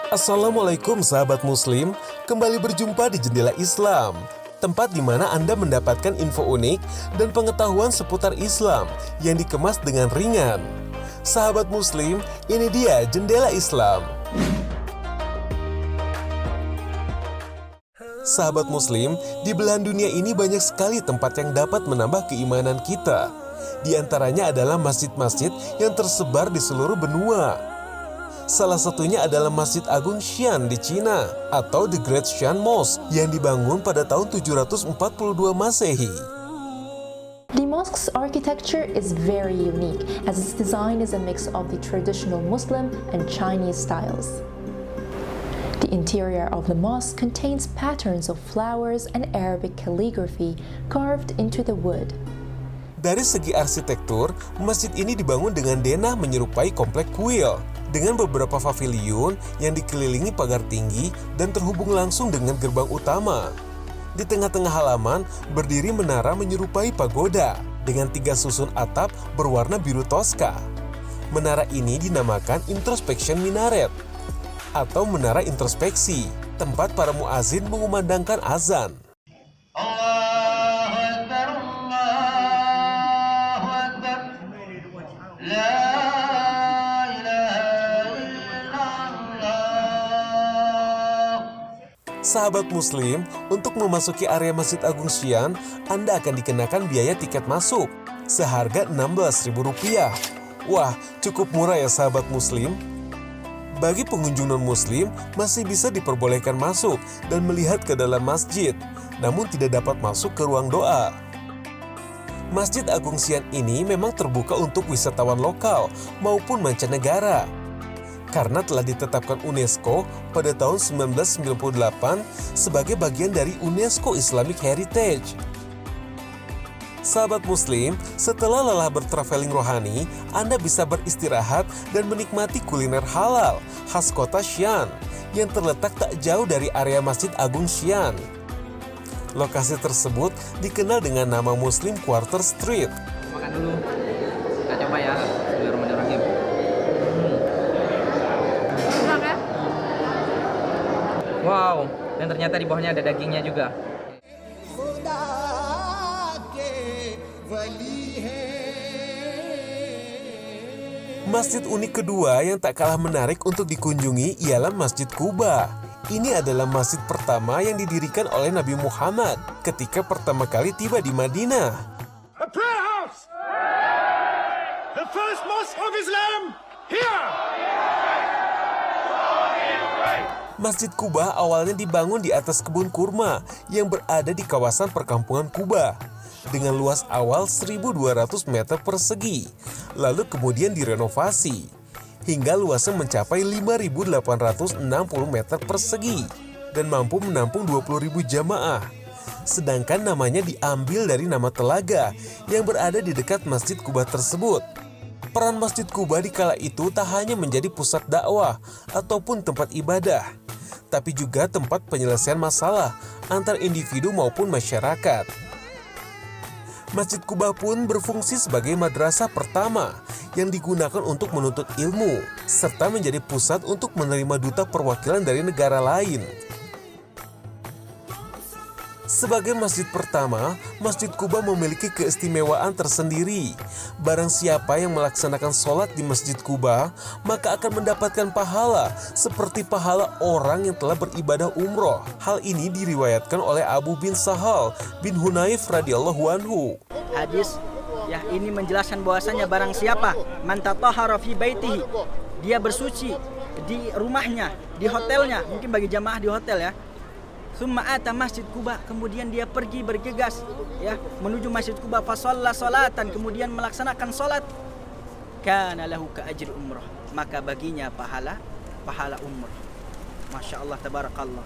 Assalamualaikum sahabat muslim, kembali berjumpa di Jendela Islam, tempat di mana Anda mendapatkan info unik dan pengetahuan seputar Islam yang dikemas dengan ringan. Sahabat muslim, ini dia Jendela Islam. Sahabat muslim, di belahan dunia ini banyak sekali tempat yang dapat menambah keimanan kita. Di antaranya adalah masjid-masjid yang tersebar di seluruh benua. Salah satunya adalah Masjid Agung Xi'an di Cina atau The Great Xi'an Mosque yang dibangun pada tahun 742 Masehi. The mosque's architecture is very unique as its design is a mix of the traditional Muslim and Chinese styles. The interior of the mosque contains patterns of flowers and Arabic calligraphy carved into the wood. Dari segi arsitektur, masjid ini dibangun dengan denah menyerupai komplek kuil, dengan beberapa paviliun yang dikelilingi pagar tinggi dan terhubung langsung dengan gerbang utama. Di tengah-tengah halaman berdiri menara menyerupai pagoda dengan 3 susun atap berwarna biru toska. Menara ini dinamakan Introspection Minaret atau menara introspeksi, tempat para muazin mengumandangkan azan. Sahabat muslim, untuk memasuki area Masjid Agung Xi'an, Anda akan dikenakan biaya tiket masuk seharga Rp16.000. Wah, cukup murah ya sahabat muslim. Bagi pengunjung non-muslim, masih bisa diperbolehkan masuk dan melihat ke dalam masjid, namun tidak dapat masuk ke ruang doa. Masjid Agung Xi'an ini memang terbuka untuk wisatawan lokal maupun mancanegara, karena telah ditetapkan UNESCO pada tahun 1998 sebagai bagian dari UNESCO Islamic Heritage. Sahabat muslim, setelah lelah bertraveling rohani, Anda bisa beristirahat dan menikmati kuliner halal khas kota Xi'an yang terletak tak jauh dari area Masjid Agung Xi'an. Lokasi tersebut dikenal dengan nama Muslim Quarter Street. Makan dulu, kita coba ya. Bismillahirrahmanirrahim. Wow, dan ternyata di bawahnya ada dagingnya juga. Masjid unik kedua yang tak kalah menarik untuk dikunjungi ialah Masjid Quba. Ini adalah masjid pertama yang didirikan oleh Nabi Muhammad ketika pertama kali tiba di Madinah. A prayer house! The first mosque of Islam here! Masjid Quba awalnya dibangun di atas kebun kurma yang berada di kawasan perkampungan Quba dengan luas awal 1.200 meter persegi, lalu kemudian direnovasi hingga luasnya mencapai 5.860 meter persegi dan mampu menampung 20.000 jamaah. Sedangkan namanya diambil dari nama telaga yang berada di dekat Masjid Quba tersebut. Peran Masjid Quba di kala itu tak hanya menjadi pusat dakwah ataupun tempat ibadah, tapi juga tempat penyelesaian masalah antar individu maupun masyarakat. Masjid Quba pun berfungsi sebagai madrasah pertama yang digunakan untuk menuntut ilmu, serta menjadi pusat untuk menerima duta perwakilan dari negara lain. Sebagai masjid pertama, Masjid Quba memiliki keistimewaan tersendiri. Barang siapa yang melaksanakan sholat di Masjid Quba, maka akan mendapatkan pahala seperti pahala orang yang telah beribadah umroh. Hal ini diriwayatkan oleh Abu bin Sahal bin Hunayf radhiyallahu anhu. Hadis ya ini menjelaskan bahwasanya barang siapa man tatahhara fi baitihi, dia bersuci di rumahnya, di hotelnya, mungkin bagi jamaah di hotel ya. Summa ata Masjid Quba, kemudian dia pergi bergegas ya menuju Masjid Quba, fa shalla salatan, kemudian melaksanakan salat, kana lahu ka ajri umrah, maka baginya pahala umrah. Masya Allah, tabarakallah.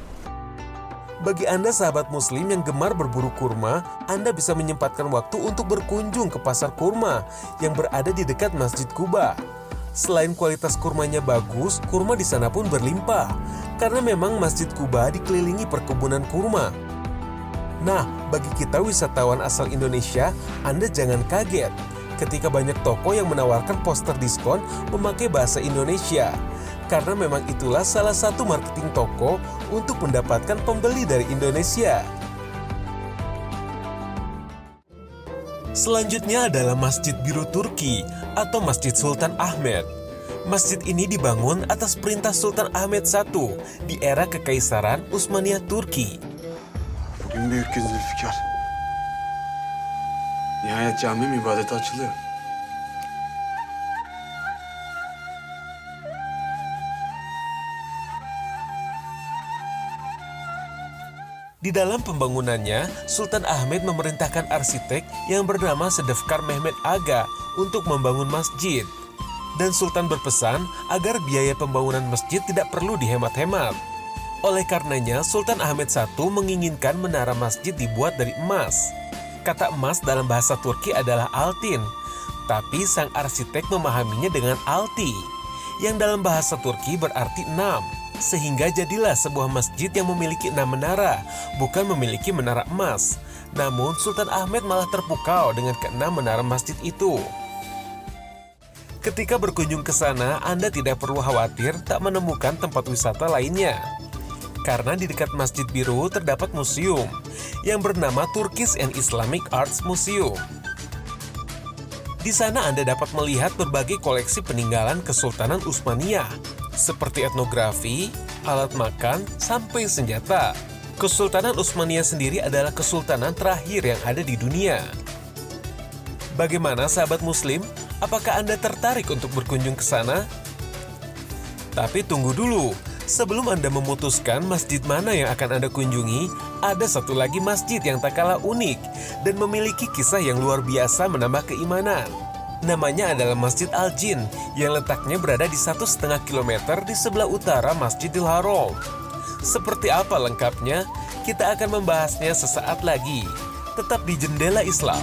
Bagi Anda sahabat muslim yang gemar berburu kurma, Anda bisa menyempatkan waktu untuk berkunjung ke pasar kurma yang berada di dekat Masjid Quba. Selain kualitas kurmanya bagus, kurma di sana pun berlimpah, karena memang Masjid Quba dikelilingi perkebunan kurma. Nah, bagi kita wisatawan asal Indonesia, Anda jangan kaget ketika banyak toko yang menawarkan poster diskon memakai bahasa Indonesia. karena memang itulah salah satu marketing toko untuk mendapatkan pembeli dari Indonesia. Selanjutnya adalah Masjid Biru Turki atau Masjid Sultan Ahmed. Masjid ini dibangun atas perintah Sultan Ahmed I di era Kekaisaran Utsmaniyah Turki. Bugün büyük gün Zülfikar. Nihayet cami ibadete açılıyor. Di dalam pembangunannya, Sultan Ahmed memerintahkan arsitek yang bernama Sedefkar Mehmet Aga untuk membangun masjid. Dan Sultan berpesan agar biaya pembangunan masjid tidak perlu dihemat-hemat. Oleh karenanya, Sultan Ahmed I menginginkan menara masjid dibuat dari emas. Kata emas dalam bahasa Turki adalah altin, tapi sang arsitek memahaminya dengan alti, yang dalam bahasa Turki berarti 6. Sehingga jadilah sebuah masjid yang memiliki 6 menara, bukan memiliki menara emas. Namun Sultan Ahmed malah terpukau dengan ke-6 menara masjid itu. Ketika berkunjung ke sana, Anda tidak perlu khawatir tak menemukan tempat wisata lainnya. Karena di dekat Masjid Biru terdapat museum yang bernama Turkish and Islamic Arts Museum. Di sana Anda dapat melihat berbagai koleksi peninggalan Kesultanan Utsmaniyah, seperti etnografi, alat makan, sampai senjata. Kesultanan Utsmaniyah sendiri adalah kesultanan terakhir yang ada di dunia. Bagaimana sahabat muslim? Apakah Anda tertarik untuk berkunjung ke sana? Tapi tunggu dulu, sebelum Anda memutuskan masjid mana yang akan Anda kunjungi, ada satu lagi masjid yang tak kalah unik dan memiliki kisah yang luar biasa menambah keimanan. Namanya adalah Masjid Al-Jin yang letaknya berada di 1,5 kilometer di sebelah utara Masjidil Haram. Seperti apa lengkapnya? Kita akan membahasnya sesaat lagi. Tetap di Jendela Islam.